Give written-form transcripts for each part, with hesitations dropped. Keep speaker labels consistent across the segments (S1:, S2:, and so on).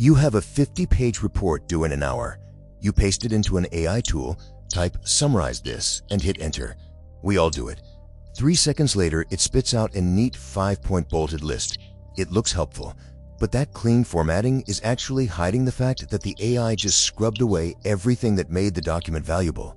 S1: You have a 50-page report due in an hour. You paste it into an AI tool, type "summarize this" and hit enter. We all do it. 3 seconds later, it spits out a neat 5-point bolted list. It looks helpful, but that clean formatting is actually hiding the fact that the AI just scrubbed away everything that made the document valuable.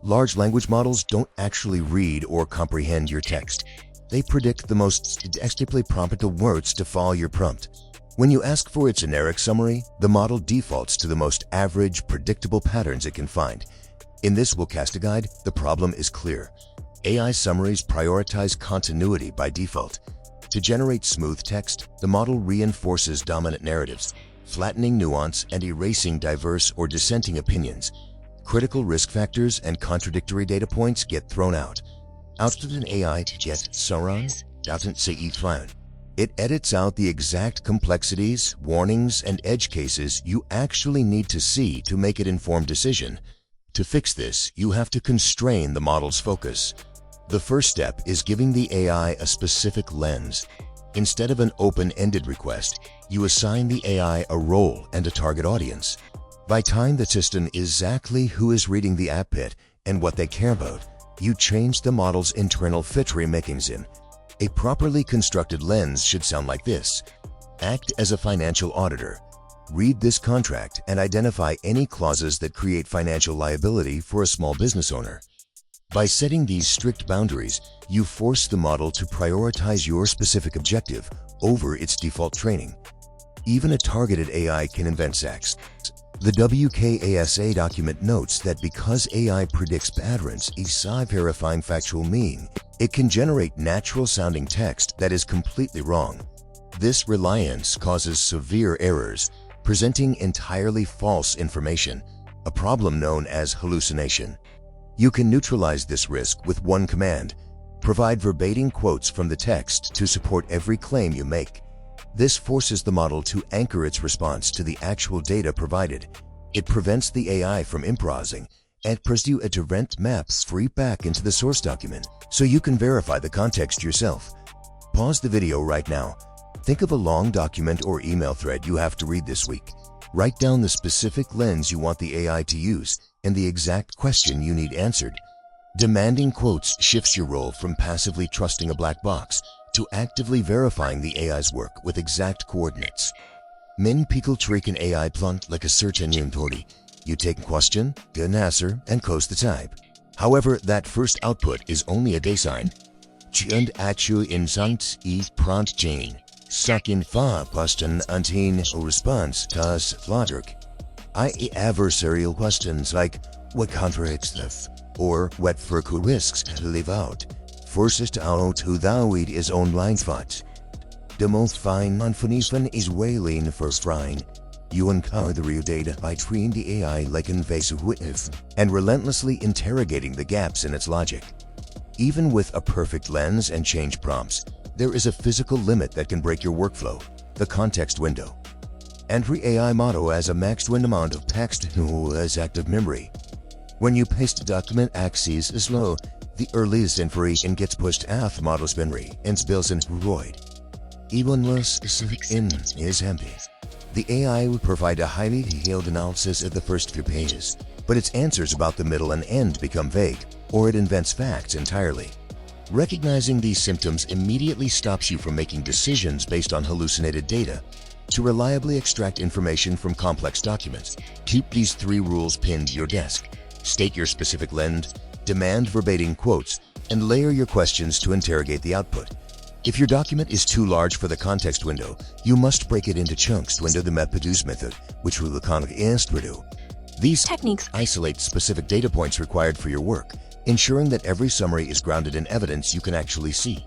S1: Large language models don't actually read or comprehend your text. They predict the most statistically prompted words to follow your prompt. When you ask for a generic summary, the model defaults to the most average, predictable patterns it can find. In this Wokasta guide, the problem is clear. AI summaries prioritize continuity by default. To generate smooth text, the model reinforces dominant narratives, flattening nuance and erasing diverse or dissenting opinions. Critical risk factors and contradictory data points get thrown out. Output an AI to get Sauron doesn't say fine. It edits out the exact complexities, warnings, and edge cases you actually need to see to make an informed decision. To fix this, you have to constrain the model's focus. The first step is giving the AI a specific lens. Instead of an open-ended request, you assign the AI a role and a target audience. By tying the system exactly who is reading the output and what they care about, you change the model's internal filtering mechanism. A properly constructed lens should sound like this. Act as a financial auditor. Read this contract and identify any clauses that create financial liability for a small business owner. By setting these strict boundaries, you force the model to prioritize your specific objective over its default training. Even a targeted AI can invent sacks. The WKASA document notes that because AI predicts patterns inside verifying factual meaning, it can generate natural-sounding text that is completely wrong. This reliance causes severe errors, presenting entirely false information, a problem known as hallucination. You can neutralize this risk with one command: provide verbatim quotes from the text to support every claim you make. This forces the model to anchor its response to the actual data provided. It prevents the AI from improvising and presents you a direct map straight back into the source document, so you can verify the context yourself. Pause the video right now. Think of a long document or email thread you have to read this week. Write down the specific lens you want the AI to use and the exact question you need answered. Demanding quotes shifts your role from passively trusting a black box to actively verifying the AI's work with exact coordinates. Many people treat an AI plant like a search engine authority. You take a question, get an answer, and close the type. However, that first output is only a baseline. And actual insights is prompt chain. Second far question until a response does logic. I.e. adversarial questions like what contradicts this or what further risks to leave out. Forces out who thou it is online thought. The most fine non-finishing is wailing for frying. You uncover the real data by treating the AI like an invasive witness and relentlessly interrogating the gaps in its logic. Even with a perfect lens and change prompts, there is a physical limit that can break your workflow: the context window. Every AI model has a maxed amount of text as active memory. When you paste a document access is low, the earliest information gets pushed out the model's memory and spills into void. Even less in is empty. The AI will provide a highly detailed analysis of the first few pages, but its answers about the middle and end become vague, or it invents facts entirely. Recognizing these symptoms immediately stops you from making decisions based on hallucinated data. To reliably extract information from complex documents, keep these 3 rules pinned to your desk. State your specific lens, demand verbatim quotes, and layer your questions to interrogate the output. If your document is too large for the context window, you must break it into chunks to enter the MapReduce method, which will reduce. These techniques isolate specific data points required for your work, ensuring that every summary is grounded in evidence you can actually see.